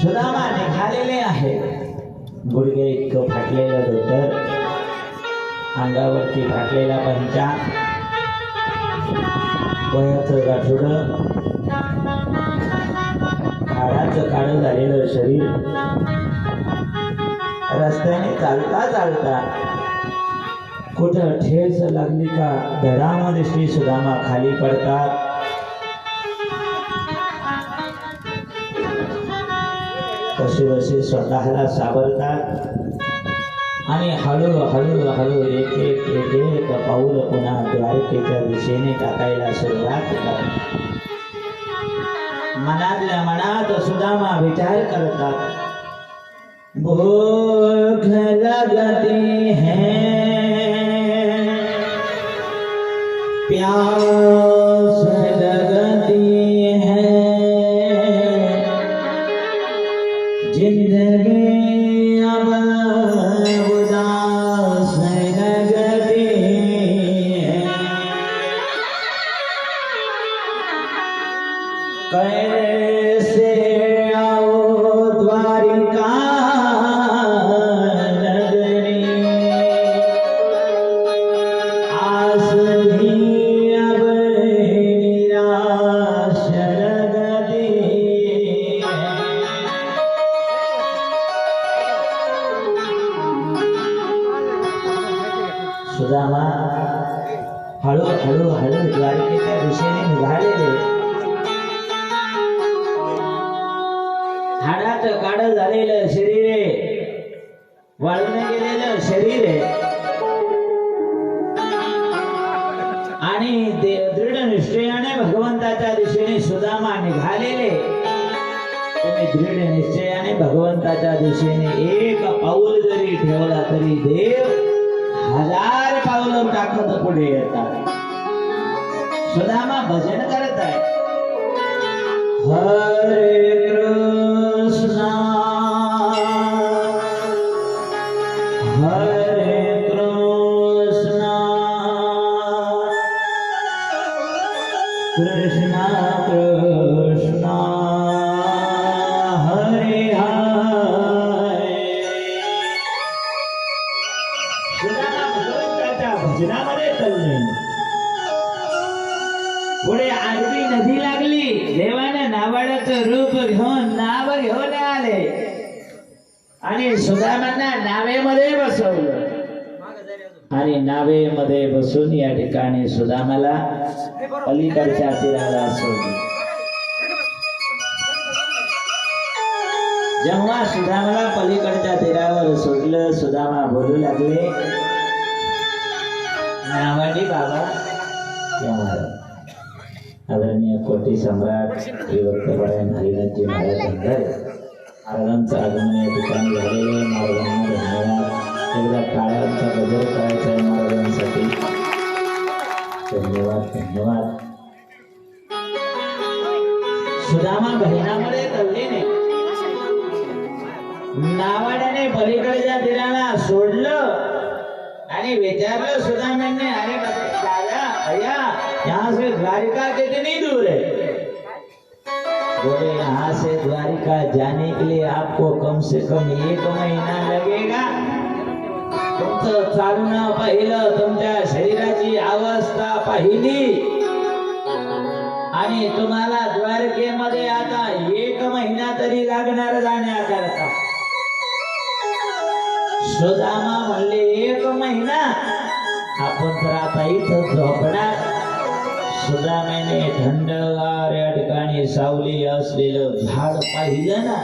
सुदामा निघालेले आहे. गुडघे इतकं फाटलेलं धोतर, अंगावरती फाटलेला पंचा, वयाचं गाठोडं, हाडाचं काळं झालेलं शरीर. रस्त्याने चालता चालता कुठं ठेच लागली का धडामध्ये श्री सुदामा खाली पडतात. कसे स्वतःला सावरतात आणि हळूहळू एक एक पाऊल पुन्हा द्वारकेच्या दिशेने टाकायला सुरुवात करतात. मनातल्या मनात सुदामा विचार करतात, भूख लगती है, प्यास लगती है, जिंदगी अब उदास लगती है, कैसे आओ द्वारिका नगरी, आस भी अब निराश लगती है. सुदामा हळूहळू द्वारकेच्या दिशेने निघालेले. हाडात काढ झालेलं शरीर आहे, वाळून गेलेलं शरीर आहे आणि दृढ निश्चयाने भगवंताच्या दिशेने सुदामा निघालेले. तुम्ही दृढ निश्चयाने भगवंताच्या दिशेने एक पाऊल जरी ठेवला तरी देव 1000 पावलं टाकत पुढे येतात. सुदामा भजन करत आहे. हरे कृष्णा हरे कृष्णा कृष्णा कृष्णा हरे हरे. सुदामा भगवंताच्या भजनामध्ये तल्लीन. पुढे आडवी नदी लागली. देवाने नावाड्याचं रूप घेऊन नाव घेऊन आले आणि सुदामांना नावेमध्ये बसवलं आणि नावेमध्ये बसून या ठिकाणी सुदामाला पलीकडच्या तीराला सोडलं. जेव्हा सुदामाला पलीकडच्या तीरावर सोडलं, सुदामा बोलू लागले, नावाडी बाबा या आदरणीय कोटी सम्राट श्री भक्तपरायण हरिनाथजी महाराज धनगर महाराजांचं आगमन या ठिकाणी झालेलं. महाराजांना धन्यवाद. एकदा काळांचा गजर करायचा आहे महाराजांसाठी. धन्यवाद धन्यवाद. सुदामा भजनामध्ये तल्लीन. नावाड्याने पलीकडच्या तीराला सोडलं आणि विचारलं सुदामाने, अरे दादा भैया यहाँ से द्वारिका कितनी दूर है? बोले यहाँ से द्वारिका जाने के लिए आपको कम से कम 1 महीना लगेगा. तुमचं चालणं पाहिलं, तुमच्या शरीराची अवस्था पाहिली आणि तुम्हाला द्वारकेमध्ये आता 1 महिना तरी लागणार जाण्याकरता. सुदामा म्हणले 1 महिना? आपण तर आता इथं झोपणार. सुदामाने थंडगार या ठिकाणी सावली असलेलं झाड पाहिलं ना,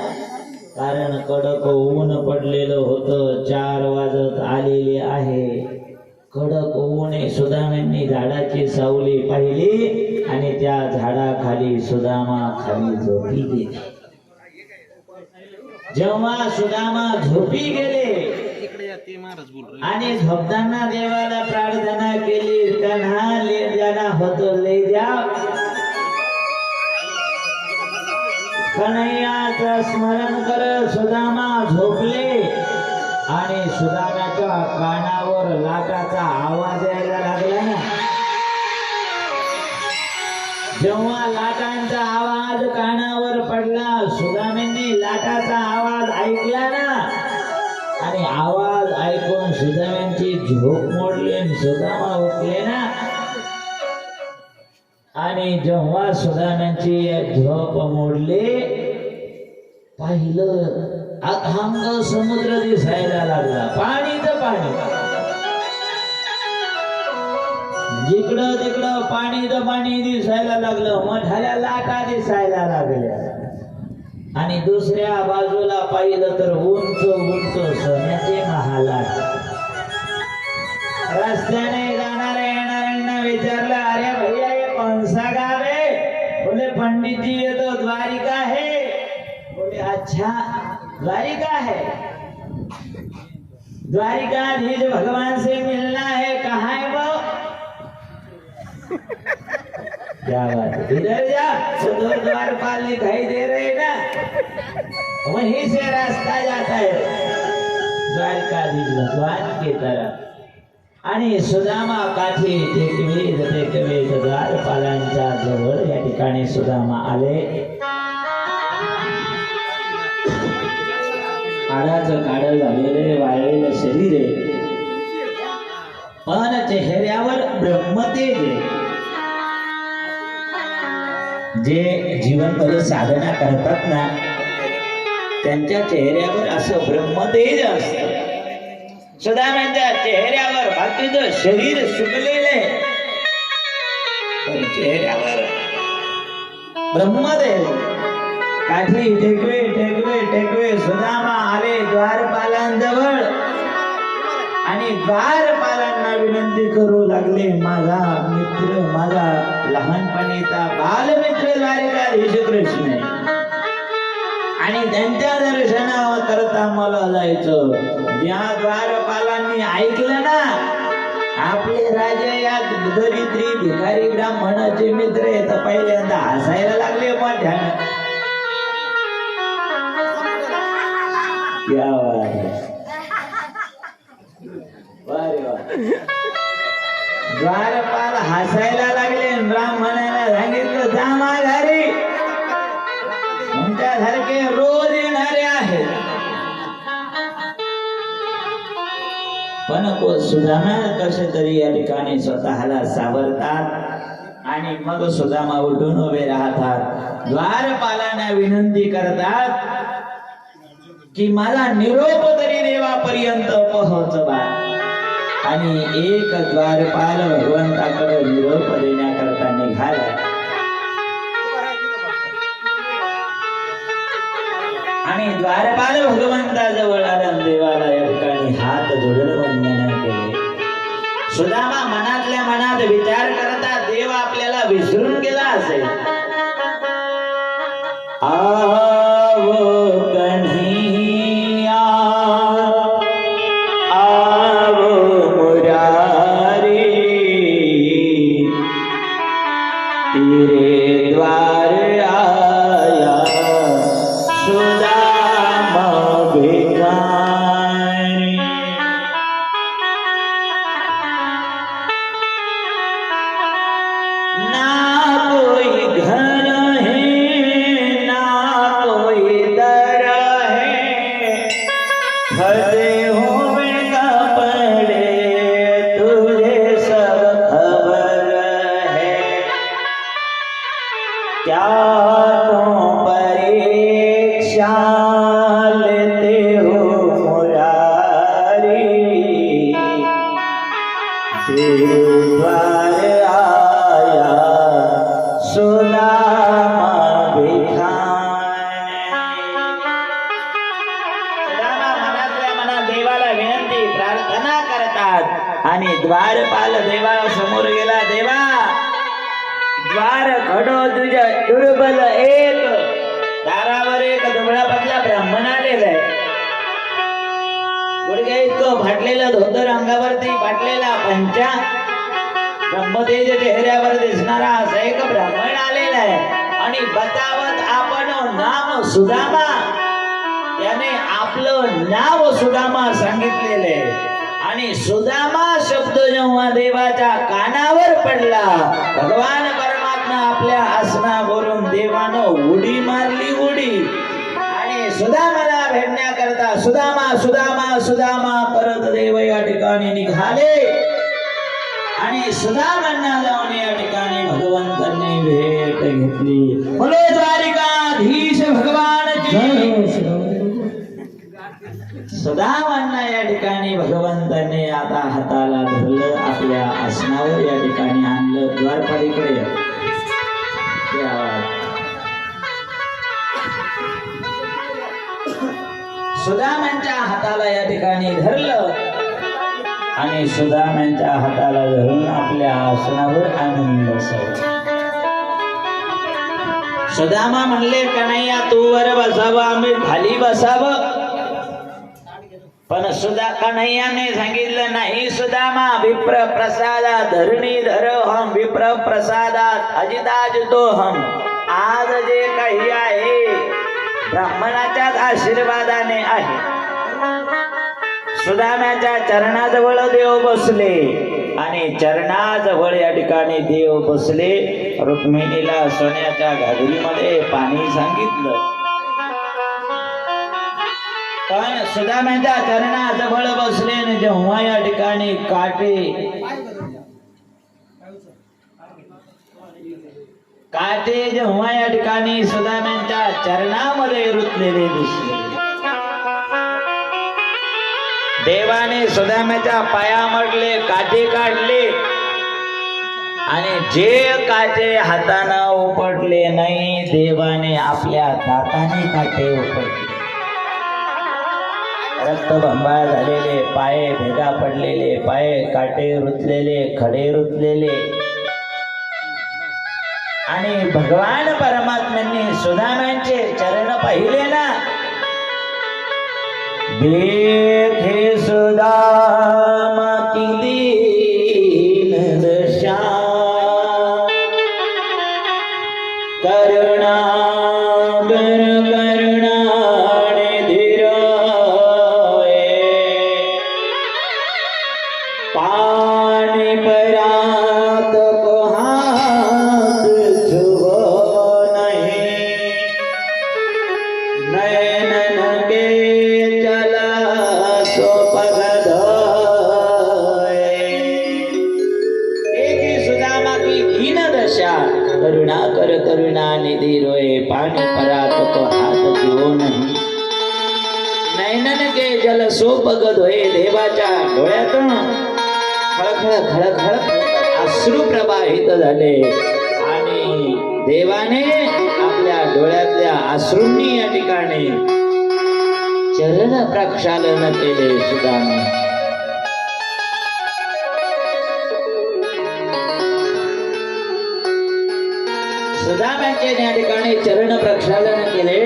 कारण कडक ऊन पडलेलं होतं. 4 वाजत आलेले आहे. कडक ऊन. सुदामांनी झाडाची सावली पाहिली आणि त्या झाडाखाली सुदामा खाली झोपी गेली. जेव्हा सुदामा झोपी गेले आणि झोपताना देवाला प्रार्थना केली, कन्हा ले जाना हो तो ले जा. कन्हैयाचं स्मरण करत सुदामा झोपले आणि सुदामाच्या कानावर लाटाचा आवाज यायला लागला ना. जेव्हा लाटांचा आवाज कानावर पडला, सुदामांनी लाटाचा आवाज ऐकला ना आणि आवाज ऐकून सुदामांची झोप मोडली. सुदामा उठले ना आणि जेव्हा सुदामांची झोप मोडली, पाहिलं अथांग समुद्र दिसायला लागला. पाणीच पाणी. जिकडं तिकडं पाणीच पाणी दिसायला लागलं. मोठ्या लाटा दिसायला लागल्या आणि दुसऱ्या बाजूला पाहिलं तर उंच उंच सोन्याचे महाल. रस्त्याने जाणाऱ्या येणाऱ्यांना विचारलं, अरे भैया ये कौन सा गाव है? बोले पंडित जी ये तो द्वारिका है. बोले अच्छा द्वारिका है? द्वारिकाधीश भगवान से मिलना है, कहाँ है वो? क्या बात है, इधर जा, तो 2 द्वारपाल दिखाई दे रहे ना, वहीं से रास्ता जाता है द्वारकाधीश भगवान की तरफ. आणि सुदामा काठी टेकवे द्वारपालांच्या जवळ या ठिकाणी सुदामा आले. आडाचं काढ झालेले वाळलेलं शरीर आहे, पण चेहऱ्यावर ब्रह्मतेज आहे. जे जीवनभर साधना करतात ना, त्यांच्या चेहऱ्यावर असं ब्रह्मतेज असतं. सुदामांच्या चेहऱ्यावर बाकीचं शरीर सुकलेले, पण चेहऱ्यावर ब्रह्मतेज. काठी टेकवे टेकवे टेकवे सुदामा आले द्वारपालांजवळ आणि द्वारपालांना विनंती करू लागले, माझा मित्र, माझा लहानपणीचा बालमित्र द्वारकाधीश कृष्ण आहे आणि त्यांच्या दर्शनाकरता मला जायचं. या द्वारपालांनी ऐकलं ना आपले राजे या दरिद्री भिकारी ब्राह्मणाचे मित्र येत पहिल्यांदा हसायला लागले मोठ्यानं. क्या बात है. वारे वा. द्वारपाल हसायला लागले. ब्राह्मणाला सांगितलं जा माघारी, तुमच्यासारखे रोज येणारे आहेत. पण सुदामा कसे तरी या ठिकाणी स्वतःला सावरतात आणि मग सुदामा उठून उभे राहतात. द्वारपालांना विनंती करतात की माझा निरोप तरी देवापर्यंत पोहोचवा. आणि एक द्वारपाल भगवंताकडे निरोप देण्याकरता निघाला. आणि द्वारपाल भगवंताजवळ आला. देवाला या ठिकाणी हात जोडून वंदना केले. सुदामा मनातल्या मनात विचार करता देव आपल्याला विसरून गेला असेल. आवो कन्हैया आवो मुरारी तेरे द्वार आया सुदामा भिखारी. ना कोई घर है ना कोई दर है, फंसे हुए कपड़े तुझे सब खबर है. क्या तुम परीक्षा लेते हो मुरारी, तेरे द्वार आया सुदामा भिखारी. सुदामा मनातल्या मनात देवाला विनंती प्रार्थना करतात. आणि द्वारपाल देवासमोर गेला. देवा द्वार खडो तुझ्या दुर्बल एक. दारावर एक दुबळा पतला ब्राह्मण आलेला आहे. गुडघ्या इतकं फाटलेलं धोतर, अंगावरती फाटलेला पंचा, ब्रह्मतेज चेहऱ्यावर दिसणारा असा एक ब्राह्मण आलेला आहे. आणि बतावत आपण नाम सुदामा, त्याने आपलं नाव सुदामा सांगितलेलं आहे. आणि सुदामा शब्द जेव्हा देवाच्या कानावर पडला, भगवान परमात्मा आपल्या आसनावरून देवानं उडी मारली. उडी. आणि सुदामाला भेटण्याकरता सुदामा सुदामा सुदामा करत देव या ठिकाणी निघाले. आणि सुदामांना जाऊन या ठिकाणी भगवंतांनी भेट घेतली. बोलो द्वारिकाधीश भगवान की. सुदामांना या ठिकाणी भगवंताने आता हाताला धरलं, आपल्या आसनावर या ठिकाणी आणलं. द्वारपालीकडे सुदामांच्या हाताला या ठिकाणी धरलं. आणि सुदामांच्या हाताला धरून आपल्या आसनावर आणून बसवलं. सुदामा म्हणले कन्हैया तू वर बसावं, आम्ही खाली बसावं. पण सुदा कन्हैयाने सांगितलं नाही सुदामा, विप्र प्रसादा धरणीधर हम विप्र प्रसादात अजिताज तो हम. आज जे काही आहे ब्राह्मणाच्याच आशीर्वादाने आहे. सुदामाच्या चरणाजवळ देव बसले. आणि चरणाजवळ या ठिकाणी देव बसले. रुक्मिणीला सोन्याच्या घागरीमध्ये पाणी सांगितलं. पण सुदामाच्या चरणाजवळ बसले. आणि जेव्हा या ठिकाणी काटे जेव्हा या ठिकाणी सुदामांच्या चरणामध्ये रुतलेले दिसले. देवाने सुदामाच्या पायामधले काटे काढले. आणि जे काटे हातानं उपटले नाही, देवाने आपल्या दाताने काटे उपटले. रक्तबंबाळ झालेले पाय, भेगा पडलेले पाय, काटे रुतलेले, खडे रुतलेले. आणि भगवान परमात्म्यांनी सुदामांचे चरण पाहिले ना. देखे सुदामा की करुणाकर करुणा निधी रोय पाणी परातप हात जीवो नाही नैनन के जल सोपगत होय देवाच्या डोळ्यातून खळखळ खळखळ अश्रू प्रवाहित झाले आणि देवाने आपल्या डोळ्यातल्या अश्रूंनी या ठिकाणी चरण प्रक्षालन केले सुदामा सुदामाचे या ठिकाणी चरण प्रक्षालन केले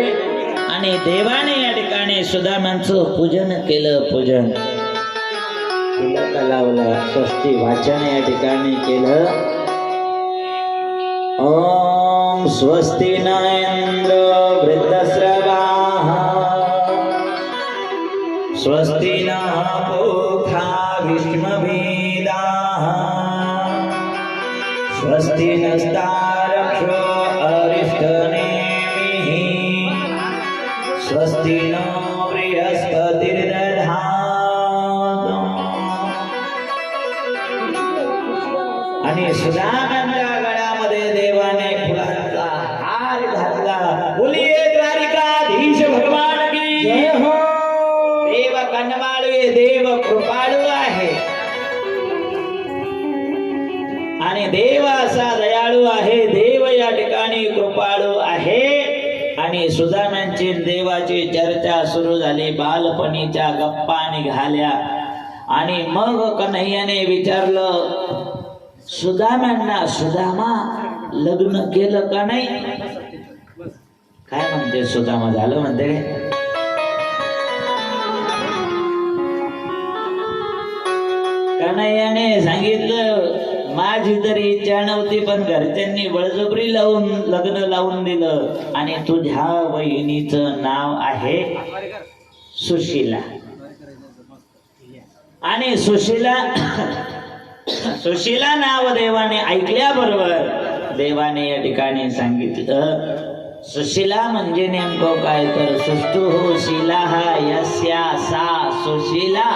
आणि देवाने या ठिकाणी सुदामांचं पूजन केलं पूजन तिलक लावलं स्वस्ती वाचन या ठिकाणी केलं ओम स्वस्ती न इंद्र वृद्धस्रवाः स्वस्ति नः पूषा विश्ववेदाः स्वस्ति नस्तारक्षो अरिष्टनेमिः स्वस्ति नो बृहस्पतिर्दधातु आणि सुदामांच्या गळ्यामध्ये देवाने फुलांचा हार घातला बोलिये द्वारिकाधीश भगवान की जय हो देव कनवाळवे देव कृपाळू आहे आणि देव असा दयाळू आहे देव या ठिकाणी कृपाळू आहे आणि सुदामांची देवाची चर्चा सुरू झाली बालपणीच्या गप्पा निघाल्या आणि मग कन्हैयाने विचारलं सुदामांना सुदामा लग्न केलं का नाही काय म्हणते सुदामा झालं म्हणते काय कन्हैयाने सांगितलं माझी तरी इच्छा नव्हती पण घरच्यांनी बळजबरी लावून लग्न लावून दिलं आणि तुझ्या बहिणीचं नाव आहे सुशीला आणि सुशीला नाव देवाने ऐकल्याबरोबर देवाने या ठिकाणी सांगितलं सुशीला म्हणजे नेमकं काय तर सुष्टु शिला यस्या सा सुशीला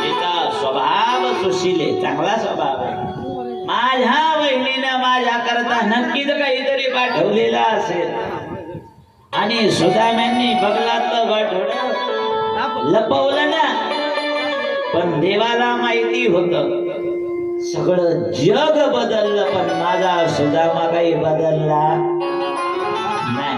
तिचा स्वभाव सुशीले चांगला स्वभाव आहे माझ्या बहिणीनं माझ्या करता नक्कीच काहीतरी पाठवलेला असेल आणि सुदाम्यांनी बगलातलं गाठोडं लपवलं ना पण देवाला माहिती होतं सगळं जग बदललं पण माझा सुदामा काही बदलला नाही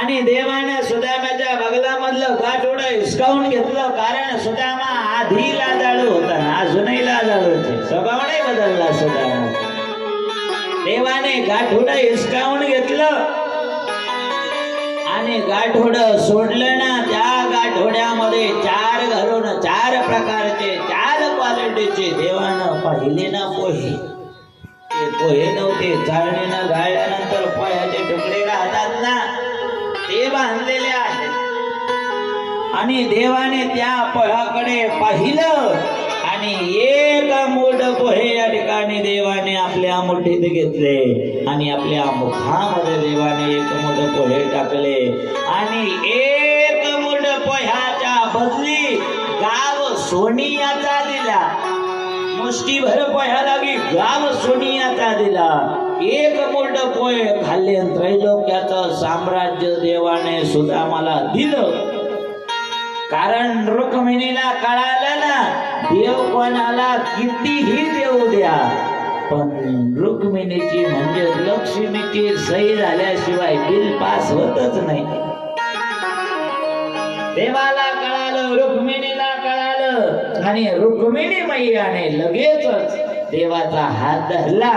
आणि देवाने सुदामाच्या बगलामधलं गाठोडं हिसकावून घेतलं कारण सुदामा आधी लाजाळू होता ना अजूनही लाजाळू होते स्वभाव नाही बदलला सुदामा देवाने गाठोडं हिसकावून घेतलं आणि गाठोडं सोडलं ना त्या गाठोड्यामध्ये 4 घरून 4 प्रकारचे 4 क्वालिटीचे देवानं पाहिले ना पोहे ते पोहे नव्हते चाळणीनं गाळल्यानंतर पोह्याचे तुकडे राहतात ना ते बांधलेले आहेत आणि देवाने त्या पोह्याकडे पाहिलं आणि एक मूठ पोहे या ठिकाणी देवाने आपल्या मुठीत घेतले आणि आपल्या मुखामध्ये देवाने एक मूठ पोहे टाकले आणि एक मूठ पोह्याच्या बदली गाव सोनियाचा दिला मुष्टीभर पोह्या लागी गाव सोनियाचा दिला एक मूठ पोहे खाल्ले त्रैलोक्याचं साम्राज्य देवाने सुदामाला दिलं कारण रुक्मिणीला कळालं ना देव कोणाला कितीही देऊ द्या पण रुक्मिणीची म्हणजे लक्ष्मीची सही झाल्याशिवाय बिल पास होतच नाही देवाला कळालं रुक्मिणीला कळालं आणि रुक्मिणी मैयाने लगेचच देवाचा हात धरला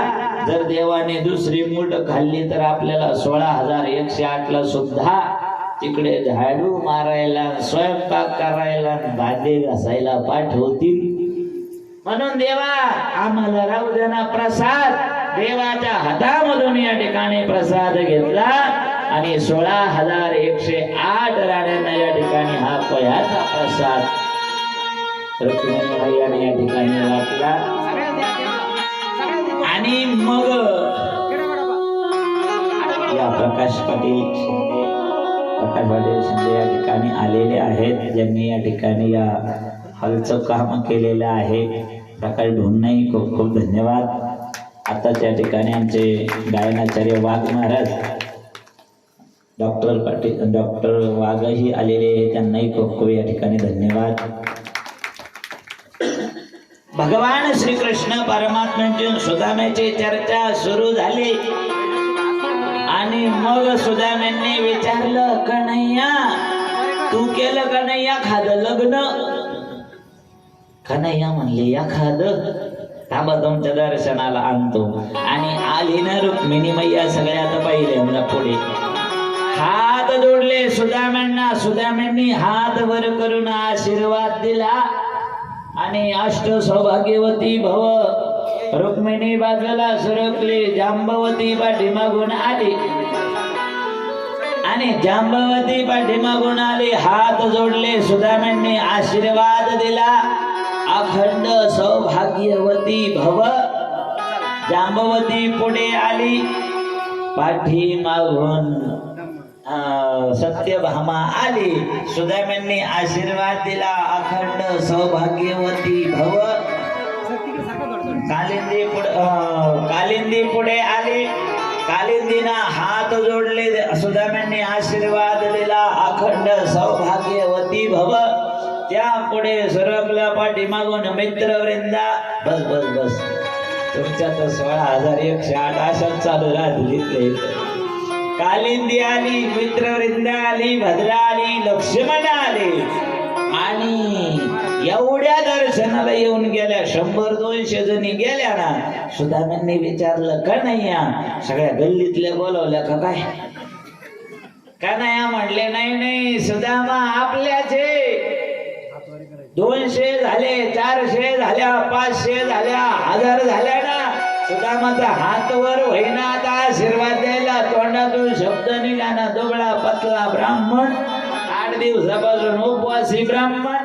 जर देवाने दुसरी मूठ खाल्ली तर आपल्याला 16,108 ला सुद्धा तिकडे झाडू मारायला स्वयंपाक करायला भांडे घासायला पाठवतील म्हणून देवा आम्हाला राहू दे ना प्रसाद देवाच्या हातामधून या ठिकाणी प्रसाद घेतला आणि 16,108 राण्यांना या ठिकाणी हा पोह्याचा प्रसाद रुक्मिणी मैयाने या ठिकाणी वाटला आणि मग या प्रकाश पाटील शिंदे या ठिकाणी आलेले आहेत ज्यांनी या ठिकाणी या हॉलचं काम केलेलं आहे प्रकाश ढोंगणेही खूप खूप धन्यवाद आता त्या ठिकाणी आमचे गायनाचार्य वाघ महाराज डॉक्टर वाघही आलेले आहे, त्यांनाही खूप खूप या ठिकाणी धन्यवाद. भगवान श्रीकृष्ण परमात्म्यांची सुदाम्याची चर्चा सुरू झाली आणि मग सुदाम्यांनी विचारलं, कन्हैया तू केलं कन्हैया खाद लग्न? कन्हैया म्हणले, या खाद थांबा तुमच्या दर्शनाला आणतो. आणि आली ना रुक्मिणी मैया सगळ्यात पहिले मला पुढे हात जोडले सुदाम्यांना. सुदाम्यांनी हात वर करून आशीर्वाद दिला आणि अष्ट सौभाग्यवती भव. रुक्मिणी बाजूला सरकली, जांबवती पाठीमागून आली आणि जांबवती पाठीमागून आली. हात जोडले, सुदाम्यांनी आशीर्वाद दिला, अखंड सौभाग्यवती भव. जांबवती पुढे आली, पाठीमागून सत्यभामा आली. सुदाम्यांनी आशीर्वाद दिला, अखंड सौभाग्यवती भव. कालिंदी पुढे आली, कालिंदीना हात जोडले, सुदाम्यांनी आशीर्वाद दिला, अखंड सौभाग्यवती भव. त्या पुढे सरकल्या पाठीमागून मित्रवृंदा. बस बस बस, तुमच्या तर 16,108 अशाच चालू राहतील. कालिंदी आली, मित्रवृंदा आली, भद्रा आली, लक्ष्मण आले आणि एवढ्या दर्शनाला येऊन गेल्या 100-200 जणी गेल्या ना. सुदाम्यांनी विचारलं, कन्हैया सगळ्या गल्लीतल्या बोलवल्या का काय? कन्हैया म्हणले, नाही नाही सुदामा आपल्याचे. 200 झाले, 400 झाल्या, 500 झाल्या, 1000 झाल्या ना. सुदामाचा हात वर होईना आता आशीर्वाद द्यायला, तोंडातून शब्द निघा ना. दुबळा पतला ब्राह्मण, 8 दिवसापासून उपवासी ब्राह्मण.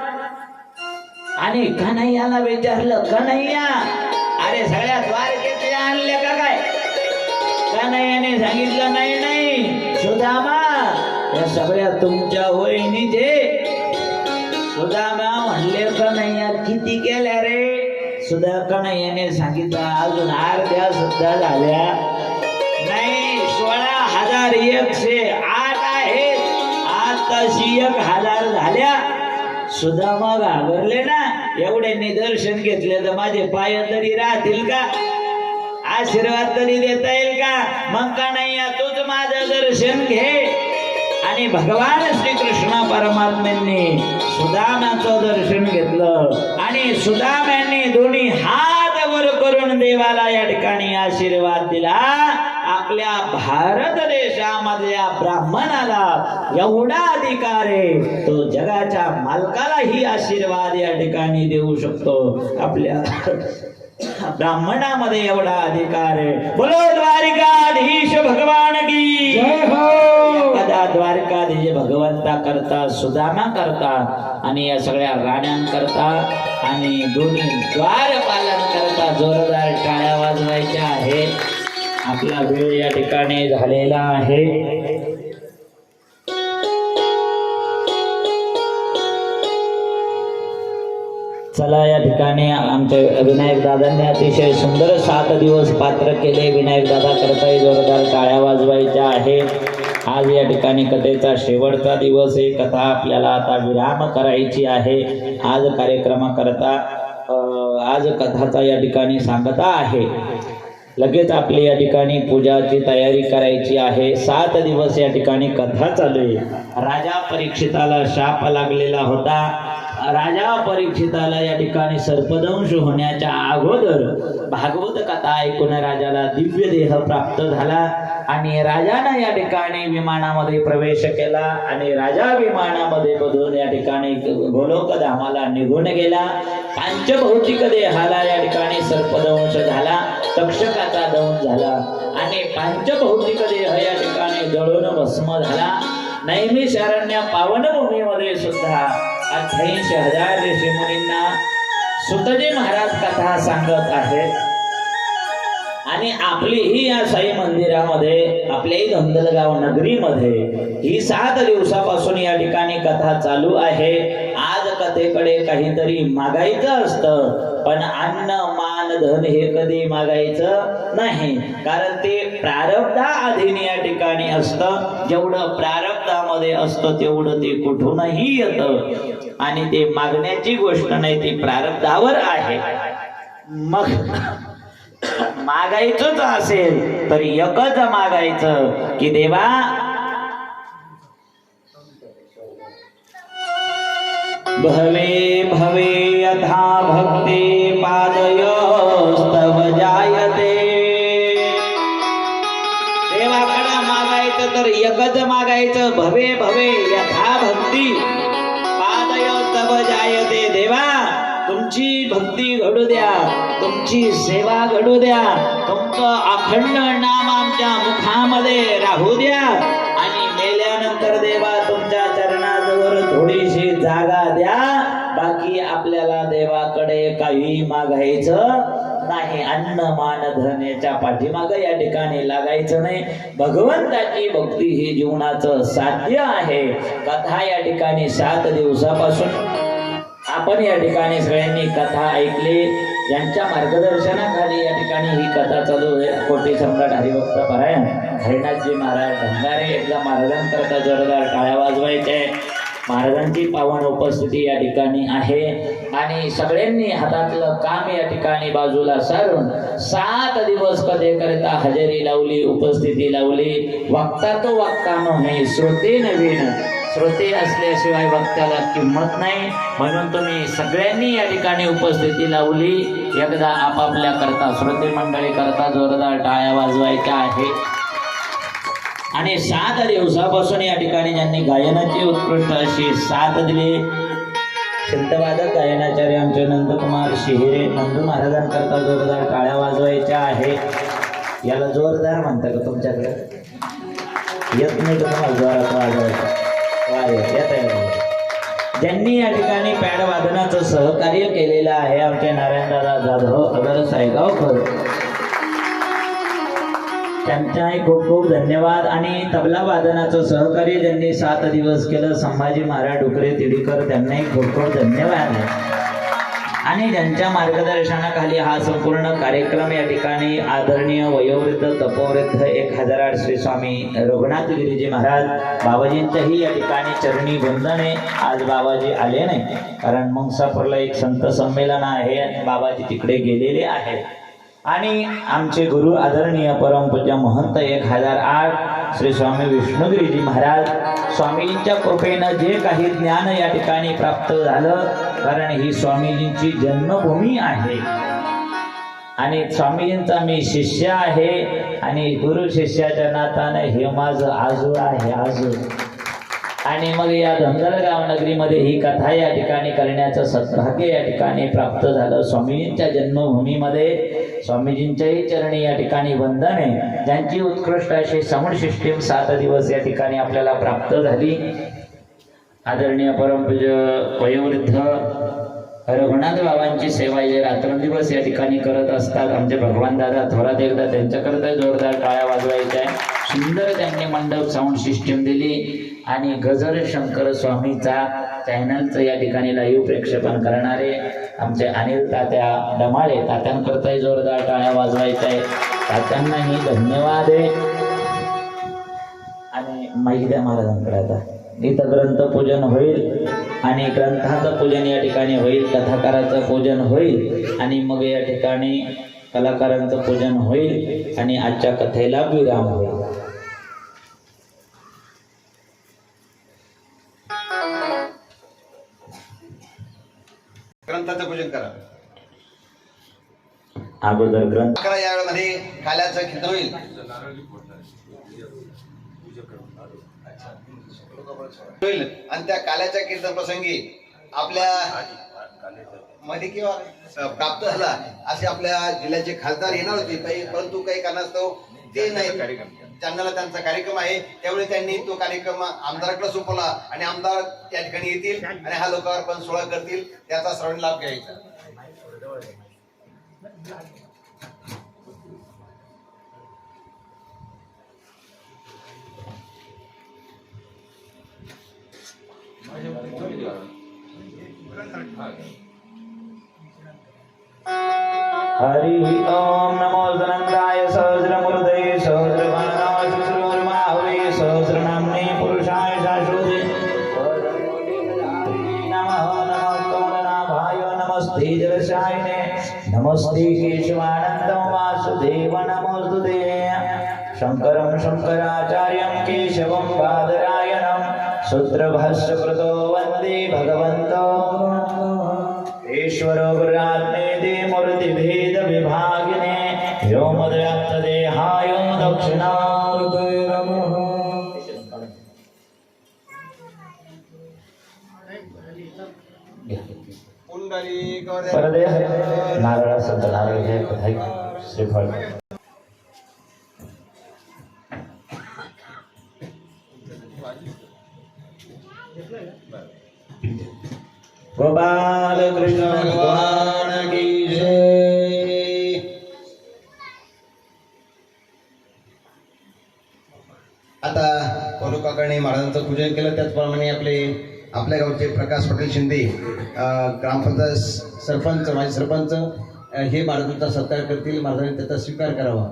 आणि कन्हैयाला विचारलं, कन्हैया अरे सगळ्या द्वारकेतल्या आणल्या का काय? कन्हैयाने सांगितलं, नाही नाही सुदामा या सगळ्या तुमच्या वहिनीचे. सुदामा म्हणले, कन्हैया किती केल्या रे? सुद्धा कन्हैयाने सांगितलं, अजून अर्ध्या सुद्धा झाल्या नाही, 16,108 आहेत, आताशी 1,000 झाल्या. सुदामा घाबरले ना, एवढ्यांनी दर्शन घेतले तर माझे पाय तरी राहतील का? आशीर्वाद तरी देता येईल का? मग कन्हैया तूच माझं दर्शन घे. आणि भगवान श्रीकृष्ण परमात्म्यांनी सुदाम्याचं दर्शन घेतलं आणि सुदाम्यांनी दोन्ही हात वर करून देवाला या ठिकाणी आशीर्वाद दिला. आपल्या भारत देशामधल्या ब्राह्मणाला एवढा अधिकार आहे, तो जगाच्या मालकालाही आशीर्वाद या ठिकाणी देऊ शकतो. आपल्या ब्राह्मणामध्ये एवढा अधिकार आहे. बोलो द्वारिकाधीश भगवान की जय हो. द्वारकाधीश भगवंता करता, सुदामा करता आणि या सगळ्या राण्यांकरता आणि दोन्ही द्वारपालन करता जोरदार टाळ्या वाजवायच्या आहे. आपला वेळ या ठिकाणी झालेला आहे. चला या ठिकाणी आमच्या विनायक दादांनी अतिशय सुंदर 7 दिवस पात्र केले. विनायक दादा करताही जोरदार टाळ्या वाजवायच्या आहे. आज या ठिकाणी कथेचा शेवटचा दिवस आहे. कथा आपल्याला आता विराम करायची आहे. आज कार्यक्रमाकरता आज कथाचा या ठिकाणी सांगता आहे. लगेच आपली या ठिकाणी पूजाची तयारी करायची आहे. 7 दिवस या ठिकाणी कथा चालू आहे. राजा परीक्षिताला शाप लागलेला होता. राजा परीक्षिताला या ठिकाणी सर्पदंश होण्याच्या अगोदर भागवत कथा ऐकून राजाला दिव्य देह प्राप्त झाला आणि राजाने या ठिकाणी विमानामध्ये प्रवेश केला आणि राजा विमानामध्ये बसून या ठिकाणी गोलोक धामाला निघून गेला. पंचभौतिक देहाला या ठिकाणी सर्पदंश झाला, तक्षकाचा दंश झाला आणि पंचभौतिक देह या ठिकाणी जळून भस्म झाला. नैमिषारण्य पावनभूमीमध्ये सुद्धा 88,000 ऋषीमुनींना सुतजी महाराज कथा सांगत आहेत. आणि आपलीही या साई मंदिरामध्ये, आपल्याही धंदलगाव नगरीमध्ये ही 7 दिवसापासून या ठिकाणी कथा चालू आहे. आज कथेकडे काहीतरी मागायचं असतं, पण अन्न मान धन हे कधी मागायचं नाही, कारण ते प्रारब्धाधीन या ठिकाणी असतं. जेवढं प्रारब्धामध्ये असतं तेवढं ते कुठूनही येतं आणि ते मागण्याची गोष्ट नाही, ती प्रारब्धावर आहे. मग मागायचंच असेल तर एकच मागायचं की देवा भवे भवे यथा भक्ती पादयोस्तव जायते. देवाकडे मागायचं तर एकच मागायचं, भवे भवे यथा भक्ती पादयोस्तव जायते. देवा तुमची भक्ती घडू द्या, तुमची सेवा घडू द्या, तुमचं अखंड नाम आमच्या मुखामध्ये राहू द्या आणि मेल्यानंतर देवा तुमच्या चरणाजवळ थोडीशी जागा द्या. बाकी आपल्याला देवाकडे काही मागायचं नाही. अन्न मान धन याच्या पाठीमागं या ठिकाणी लागायचं नाही. भगवंताची भक्ती ही जीवनाचं साध्य आहे. कथा या ठिकाणी 7 दिवसापासून आपण या ठिकाणी सगळ्यांनी कथा ऐकली. ज्यांच्या मार्गदर्शनाखाली या ठिकाणी ही कथा चालू आहे, कोटी सम्राट हरिभक्त परायण हरिनाथजी महाराज भंगारे. एकदा महाराजांकरता जोरदार टाळ्या वाजवायच्या. महाराजांची पावन उपस्थिती या ठिकाणी आहे आणि सगळ्यांनी हातातलं काम या ठिकाणी बाजूला सारून 7 दिवस कथे करता हजेरी लावली, उपस्थिती लावली. वक्ता तो वक्ता नाही, श्रोते नवीन. श्रोते असल्याशिवाय वक्त्याला किंमत नाही. म्हणून तुम्ही सगळ्यांनी या ठिकाणी उपस्थिती लावली. एकदा आपापल्या करता श्रोते मंडळी करता जोरदार टाळ्या वाजवायच्या आहे. आणि 7 दिवसापासून या ठिकाणी ज्यांनी गायनाची उत्कृष्ट अशी साथ दिली, सिद्धवादक गायनाचार्य आमचे नंदकुमार शिहिरे नंदू महाराजांकरता जोरदार टाळ्या वाजवायच्या आहे. याला जोरदार म्हणतात का तुमच्याकडे? येत नाही तर तुम्हाला जोरात वाजवायचं. ज्यांनी या ठिकाणी पॅड वादनाचं सहकार्य केलेलं आहे आमचे नारायणदादा जाधव अगर सायगावकर, त्यांच्याही खूप खूप धन्यवाद. आणि तबला वादनाचं सहकार्य ज्यांनी 7 दिवस केलं संभाजी महाराज डुकरे तिडीकर, त्यांनाही खूप खूप धन्यवाद. आणि ज्यांच्या मार्गदर्शनाखाली हा संपूर्ण कार्यक्रम या ठिकाणी आदरणीय वयोवृद्ध तपोवृद्ध 1008 श्री स्वामी रघुनाथगिरीजी महाराज बाबाजींच्याही या ठिकाणी चरणी वंदने. आज बाबाजी आले नाही कारण मंगसापूरला एक संत संमेलन आहे, बाबाजी तिकडे गेलेले आहेत. आणि आमचे गुरु आदरणीय परमपूज्य महंत 1008 श्री स्वामी विष्णुगिरीजी महाराज, स्वामीजींच्या कृपेनं जे काही ज्ञान या ठिकाणी प्राप्त झालं, कारण ही स्वामीजींची जन्मभूमी आहे आणि स्वामीजींचा मी शिष्य आहे आणि गुरु शिष्याच्या नाताने हे माझं आजू आहे, आजू. आणि मग या धनगरगाव नगरीमध्ये ही कथा या ठिकाणी करण्याचं सद्भाग्य या ठिकाणी प्राप्त झालं. स्वामीजींच्या जन्मभूमीमध्ये स्वामीजींच्याही चरणी या ठिकाणी वंदने. ज्यांची उत्कृष्ट अशी साऊंड सिस्टीम 7 दिवस या ठिकाणी आपल्याला प्राप्त झाली. आदरणीय परमपूज्य वयोवृद्ध रघुनाथ बाबांची सेवा जे रात्रंदिवस या ठिकाणी करत असतात आमचे भगवान दादा थोरात, एकदा त्यांच्याकरता जोरदार टाळ्या वाजवायच्या आहे. सुंदर त्यांनी मंडप साऊंड सिस्टीम दिली आणि गजर शंकर स्वामीचा चॅनलचं या ठिकाणी लाईव्ह प्रेक्षेपण करणारे आमचे अनिल तात्या डमाळे, तात्यांकरताही जोरदार टाळ्या वाजवायच्या आहे. तात्यांनाही धन्यवाद आहे. आणि महिद्या महाराजांकडे आता इथं ग्रंथपूजन होईल आणि ग्रंथाचं पूजन या ठिकाणी होईल, कथाकाराचं पूजन होईल आणि मग या ठिकाणी कलाकारांचं पूजन होईल आणि आजच्या कथेला विराम होईल. ग्रंथाचं पूजन करा. अगोदर ग्रंथ अकरा या वेळेमध्ये काल्याचं कीर्तन होईल. होईल आणि त्या काल्याच्या कीर्तन प्रसंगी आपल्या मध्ये किंवा प्राप्त झाला असे आपल्या जिल्ह्याचे खासदार येणार होते, परंतु काही कारणास्तव ते नाही. चॅनलला त्यांचा कार्यक्रम आहे, त्यावेळी त्यांनी तो कार्यक्रम आमदाराकडे सोपवला आणि आमदार त्या ठिकाणी येतील आणि हा लोकार्पण सोहळा करतील. त्याचा श्रवण लाभ घ्यायचा. हरि ओम नमो धनंजयाय सहस्रमूर्तये सहस्रबाणाय शुश्रूर्माहुवे सहस्रनाम्ने पुरुषाय शाश्वते नमः कमलनाभाय नमस्ते जलशायिने नमस्ते केशवानंदं वासुदेव नमोस्तुते शंकरं शंकराचार्यं केशवं बादरायणं सूत्रभाष्यकृतो वन्दे भगवन्तो ईश्वरो गुरुरात्मेति मूर्तिभेद विभागिने व्योमद्व्याप्तदेहाय दक्षिणामूर्तये नमः। पुंडलिक परदे नारळ संत नारळ घे कथाई श्रीफळ गोपाल कृष्ण भगवान की जय। आता कोलुकाकाने महाराजांचं पूजन केलं त्याचप्रमाणे आपल्या गावचे प्रकाश पाटील शिंदे ग्रामपंचायत सरपंच माजी सरपंच हे महाराजांचा सत्कार करतील. महाराजांनी त्याचा स्वीकार करावा.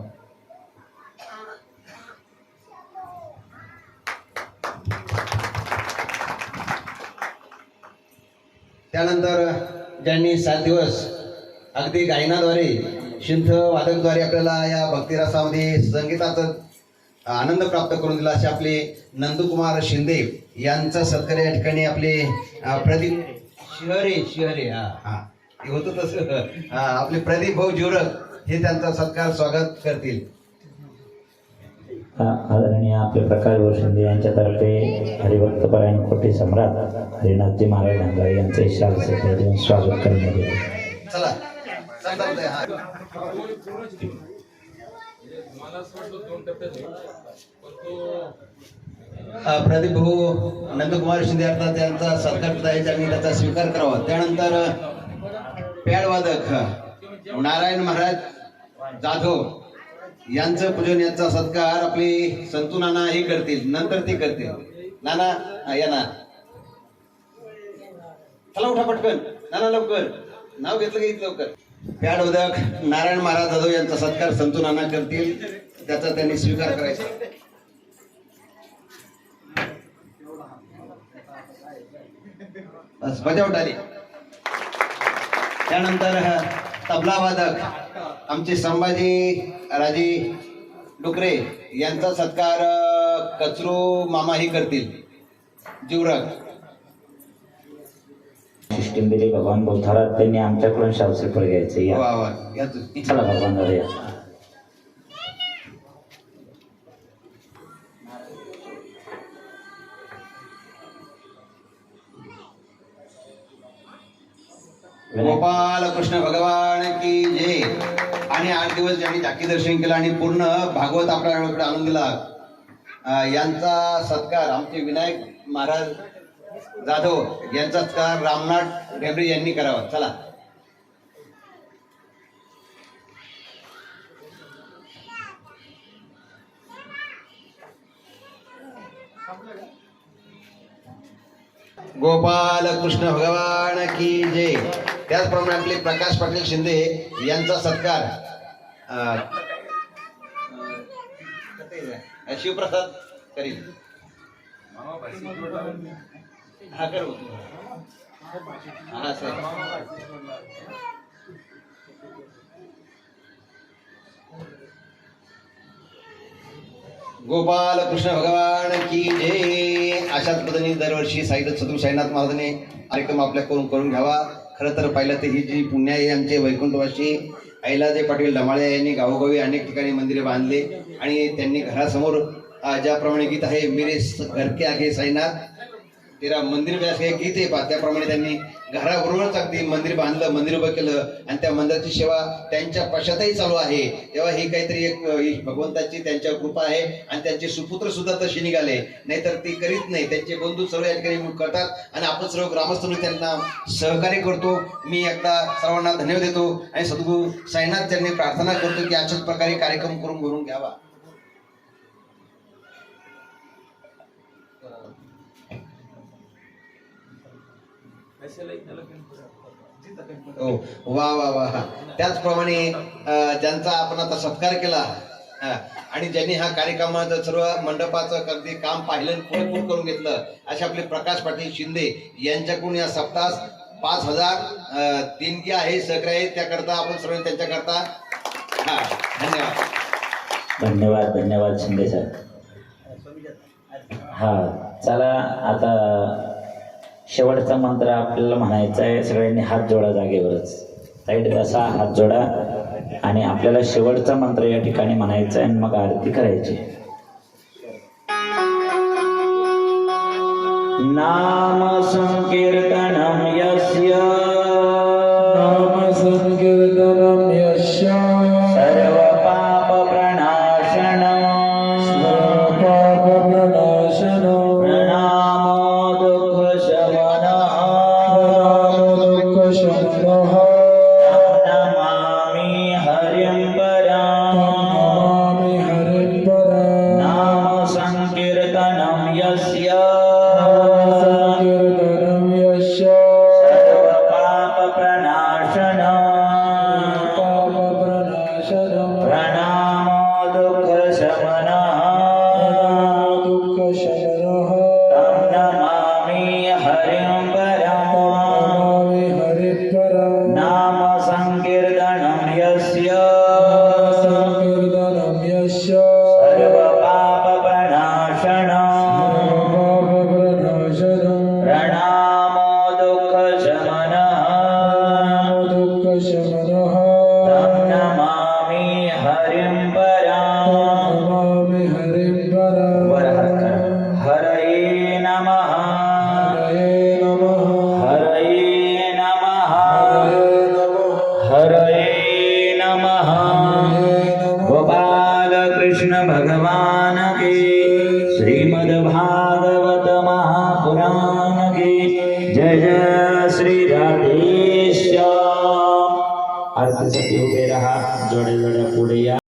त्यानंतर ज्यांनी 7 दिवस अगदी गायनाद्वारे शिंथ वादकद्वारे आपल्याला या भक्तिरसामध्ये संगीताचा आनंद प्राप्त करून दिला असे आपले नंदकुमार शिंदे यांचा सत्कार या ठिकाणी आपले प्रदीप शिहरे हे होतं तसं आपले प्रदीप भाऊ जिवरक हे त्यांचा सत्कार स्वागत करतील. आदरणीय आपले प्रकाश भाऊ शिंदे यांच्यातर्फे हरिभक्त परायण कोटी सम्राट हरिनाथजी महाराज धनगारी यांचे शाल देऊन स्वागत करण्यात येते. चला प्रदीप भाऊ नंदकुमार शिंदे अर्थात त्यांचा सत्कार करत आहे त्यांनी त्याचा स्वीकार करावा. त्यानंतर पॅडवादक नारायण महाराज जाधव यांचं पूजन यांचा सत्कार आपले संतू नाना हे करतील. नंतर ते करतील. नाना या ना चला उठा पटकन नाना लवकर नाव घेतलं की लवकर. पॅडवादक नारायण महाराज जाधव यांचा सत्कार संतू नाना करतील. त्याचा त्यांनी स्वीकार करायचा. बस बजावट आली. त्यानंतर तबला वादक आमचे संभाजी राजे डुकरे यांचा सत्कार कचरू मामाही करतील. जिवरक सिस्टीम दिली भगवान बोलथारात त्यांनी आमच्याकडून शास्त्रीफळ घ्यायचे. या वा वा या चला भगवान दादा या. गोपाल कृष्ण भगवान की जय. आणि 8 दिवस ज्यांनी झाकी दर्शन केलं आणि पूर्ण भागवत आपल्याकडे आणून दिला यांचा सत्कार आमचे विनायक महाराज जाधव यांचा सत्कार रामनाथ ढेबरे यांनी करावा. चला गोपाल कृष्ण भगवान की जय. त्याचप्रमाणे आपले प्रकाश पाटील शिंदे यांचा सत्कार शिवप्रसाद करील. हा करू हा सर. गोपाल कृष्ण भगवान की जय. अशाच पद्धतीने दरवर्षी साईनाथ सद्गुरू साईनाथ महाराजांनी कार्यक्रम आपल्याकडून करून घ्यावा. खरं तर पाहिलं तर ही जी पुण्य आहे आमचे वैकुंठवासी ऐलाजे पाटील डमाळे यांनी गावोगावी अनेक ठिकाणी मंदिरे बांधले आणि त्यांनी घरासमोर ज्याप्रमाणे गीत आहे मेरे घर के आगे साईनाथ तेरा मंदिर व्यास हे गीत आहे पहा त्याप्रमाणे त्यांनी घराबरोबरच अगदी मंदिर बांधलं, मंदिर उभं केलं आणि त्या मंदिराची सेवा त्यांच्या पश्चातही चालू आहे. तेव्हा ही काहीतरी एक भगवंताची त्यांच्या कृपा आहे आणि त्यांचे सुपुत्र सुद्धा तसे निघाले, नाहीतर ती करीत नाही. त्यांचे बंधू सर्व या ठिकाणी करतात आणि आपण सर्व ग्रामस्थ त्यांना सहकार्य करतो. मी एकदा सर्वांना धन्यवाद देतो आणि सद्गुरू साईनाथ त्यांनी प्रार्थना करतो की अशाच प्रकारे कार्यक्रम करून घरून घ्यावा. हो वा वा वा. त्याचप्रमाणे ज्यांचा आपण आता सत्कार केला आणि ज्यांनी हा कार्यक्रमाचं सर्व मंडपाचं अगदी काम पाहिलं आणि पुरेपूर करून घेतलं असे आपले प्रकाश पाटील शिंदे यांच्याकडून या सप्तास 5,000 देणगी आहे सहकार्य आहे त्याकरता आपण सर्व त्यांच्याकरता धन्यवाद. धन्यवाद धन्यवाद शिंदे साहेब. हा चला आता शेवटचा मंत्र आपल्याला म्हणायचा आहे. सगळ्यांनी हात जोडा जागेवरच, साईड असा हात जोडा आणि आपल्याला शेवटचा मंत्र या ठिकाणी म्हणायचा आहे आणि मग आरती करायची. नाम संकीर्तनम यस्य नाम संकीर्तनम यस्य